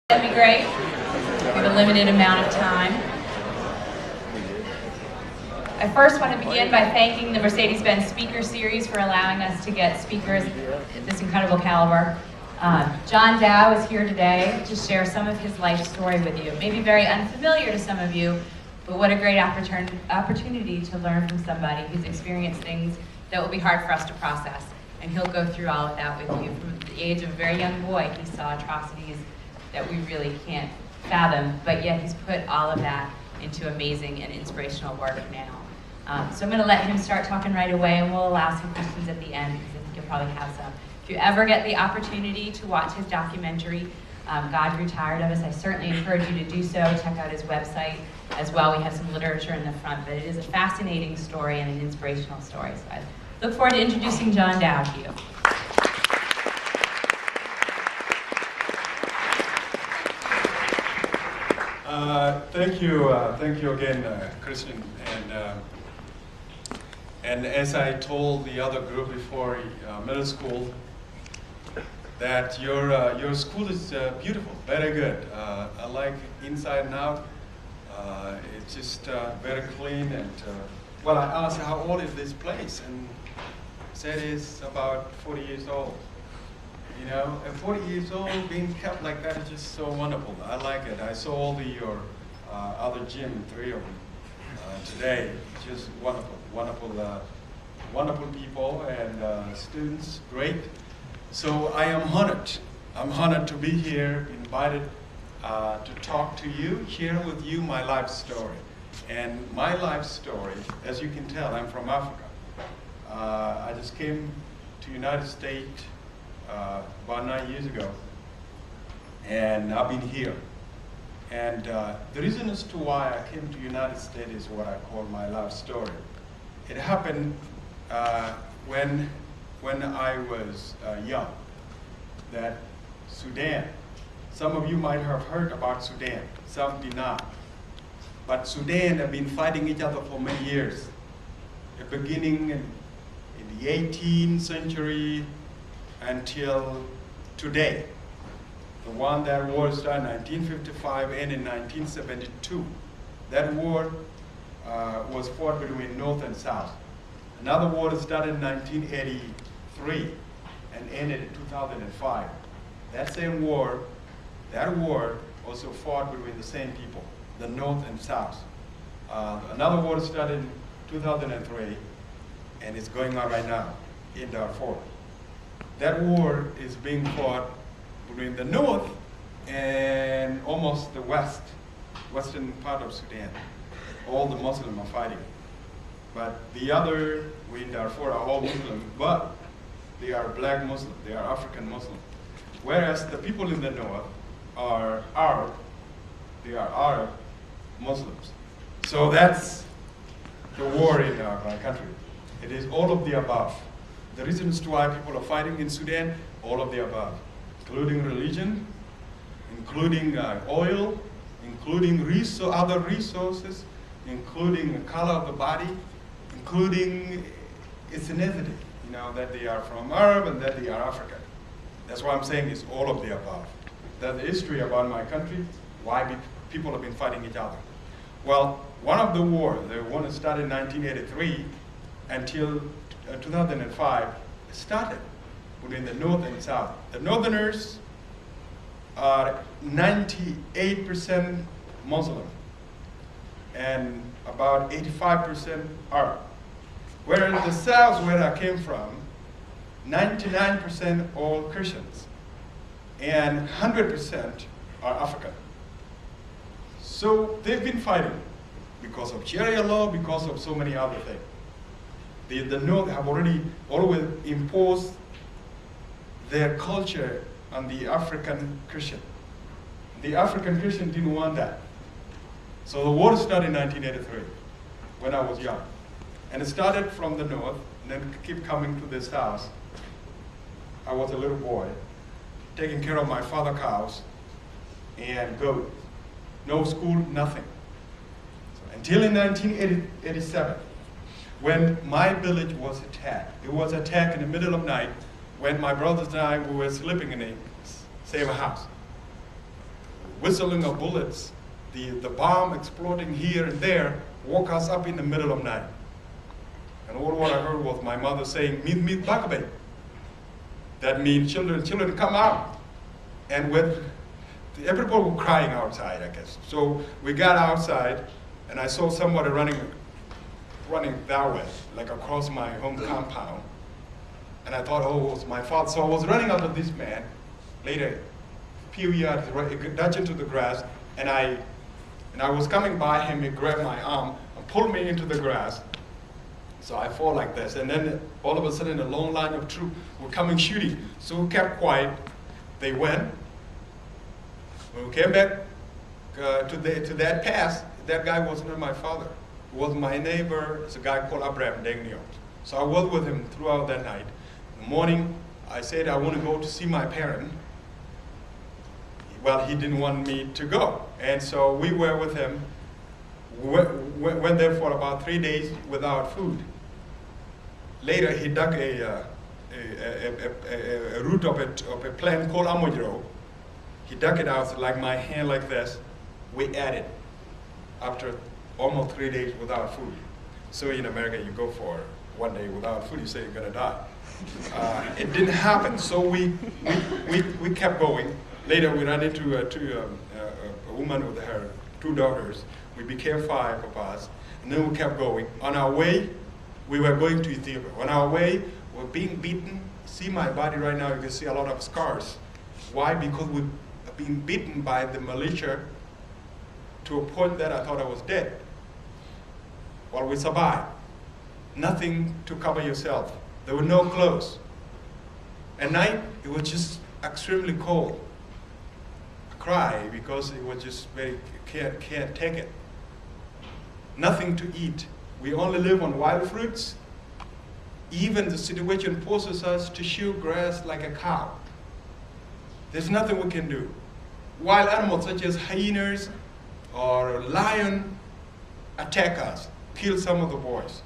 That'd be great. We have a limited amount of time. I first want to begin by thanking the Mercedes-Benz Speaker Series for allowing us to get speakers at this incredible caliber. John Dow is here today to share some of his life story with you. It may be very unfamiliar to some of you, but what a great opportunity to learn from somebody who's experienced things that will be hard for us to process. And he'll go through all of that with you. From the age of a very young boy, he saw atrocities that we really can't fathom, but yet he's put all of that into amazing and inspirational work now. So I'm going to let him start talking right away, and we'll allow some questions at the end, because I think you'll probably have some. If you ever get the opportunity to watch his documentary, God Grew Tired of Us, I certainly encourage you to do so. Check out his website as well. We have some literature in the front, but it is a fascinating story and an inspirational story. So I look forward to introducing John Dow to you. Thank you again, Christian. And as I told the other group before middle school, that your school is beautiful, very good. I like inside and out. It's just very clean. And well, I asked how old is this place, and said it's about 40 years old. You know, at 40 years old, being kept like that is just so wonderful. I like it. I saw all your other gym, 3 of them, today. Just wonderful, wonderful people and students, great. So I am honored. I'm honored to be here, invited to talk to you, share with you my life story. And my life story, as you can tell, I'm from Africa. I just came to United States about 9 years ago, and I've been here. And the reason as to why I came to United States is what I call my life story. It happened when I was young, that Sudan, some of you might have heard about Sudan, some did not. But Sudan have been fighting each other for many years. The beginning in the 18th century until today. The one that war started in 1955 and in 1972. That war was fought between North and South. Another war started in 1983 and ended in 2005. That same war, also fought between the same people, the North and South. Another war started in 2003 and it's going on right now in Darfur. That war is being fought between the North and almost the western part of Sudan. All the Muslims are fighting. But the other, we in Darfur are all Muslim, but they are black Muslim, they are African Muslim. Whereas the people in the North are Arab, they are Arab Muslims. So that's the war in our country. It is all of the above. The reasons why people are fighting in Sudan, all of the above, including religion, including oil, including other resources, including the color of the body, including ethnicity, you know, that they are from Arab and that they are African. That's why I'm saying it's all of the above. That's the history about my country, why people have been fighting each other. Well, one of the wars, the one that started in 1983 until 2005, started between the North and South. The Northerners are 98% Muslim and about 85% Arab. Whereas the South, where I came from, 99% all Christians and 100% are African. So they've been fighting because of Sharia law, because of so many other things. The North have always imposed their culture on the African Christian. The African Christian didn't want that. So the war started in 1983, when I was young. And it started from the North, and then keep coming to this house. I was a little boy, taking care of my father's cows and goats. No school, nothing. So until in 1987, when my village was attacked. It was attacked in the middle of night when my brothers and I we were sleeping in the same house. whistling of bullets, the bomb exploding here and there, woke us up in the middle of night. And all what I heard was my mother saying, "Meet Bakabe." That means children come out. And everybody was crying outside, I guess. So we got outside, and I saw somebody running that way, like across my home compound. And I thought, oh, it was my father. So I was running after this man. Later, a few yards, dodged into the grass, and I was coming by him. He grabbed my arm and pulled me into the grass. So I fall like this, and then all of a sudden, a long line of troops were coming shooting. So we kept quiet. They went. When we came back to that pass, that guy wasn't my father. It was my neighbor. It's a guy called Abraham Dengniot. So I was with him throughout that night. In the morning, I said I want to go to see my parent. Well, he didn't want me to go, and so we were with him. Went there for about 3 days without food. Later, he dug a root of a plant called amojiro. He dug it out like my hand like this. We ate it after almost 3 days without food. So in America, you go for 1 day without food, you say you're gonna die. It didn't happen, so we kept going. Later, we ran into a woman with her 2 daughters. We became 5 of us, and then we kept going. On our way, we were going to Ethiopia. On our way, we're being beaten. See my body right now, you can see a lot of scars. Why? Because we've been beaten by the militia to a point that I thought I was dead. Well, we survived. Nothing to cover yourself. There were no clothes. At night, it was just extremely cold. I cried because it was just can't take it. Nothing to eat. We only live on wild fruits. Even the situation forces us to chew grass like a cow. There's nothing we can do. Wild animals such as hyenas or lion attack us, kill some of the boys.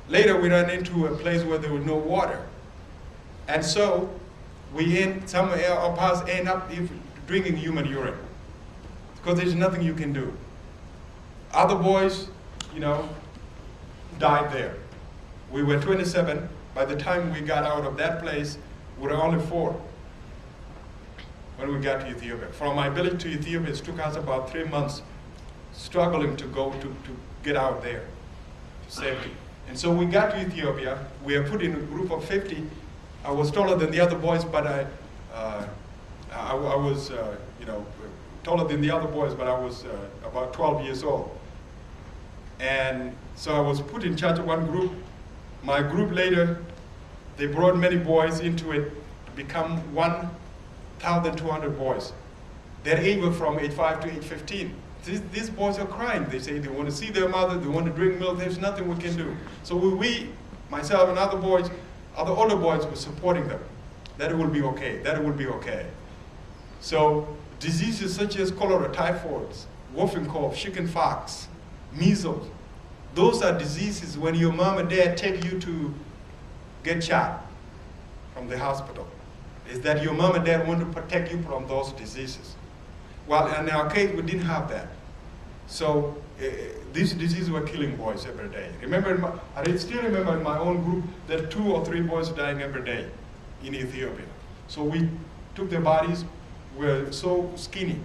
Later we ran into a place where there was no water. And so some of us end up drinking human urine because there's nothing you can do. Other boys, died there. We were 27. By the time we got out of that place, we were only 4 when we got to Ethiopia. From my village to Ethiopia, it took us about 3 months struggling to get out there to safety. And so we got to Ethiopia. We were put in a group of 50. I was taller than the other boys, but I was taller than the other boys, but I was about 12 years old. And so I was put in charge of one group. My group later, they brought many boys into it to become 1,200 boys. Their age was from age 5 to age 15. These boys are crying. They say they want to see their mother, they want to drink milk, there's nothing we can do. So myself and other older boys were supporting them. That it will be okay, that it will be okay. So diseases such as cholera, typhoid, whooping cough, chicken pox, measles, those are diseases when your mom and dad take you to get shot from the hospital. Is that your mom and dad want to protect you from those diseases. Well, in our case, we didn't have that. So these diseases were killing boys every day. I still remember in my own group that 2 or 3 boys dying every day in Ethiopia. So we took their bodies, were so skinny.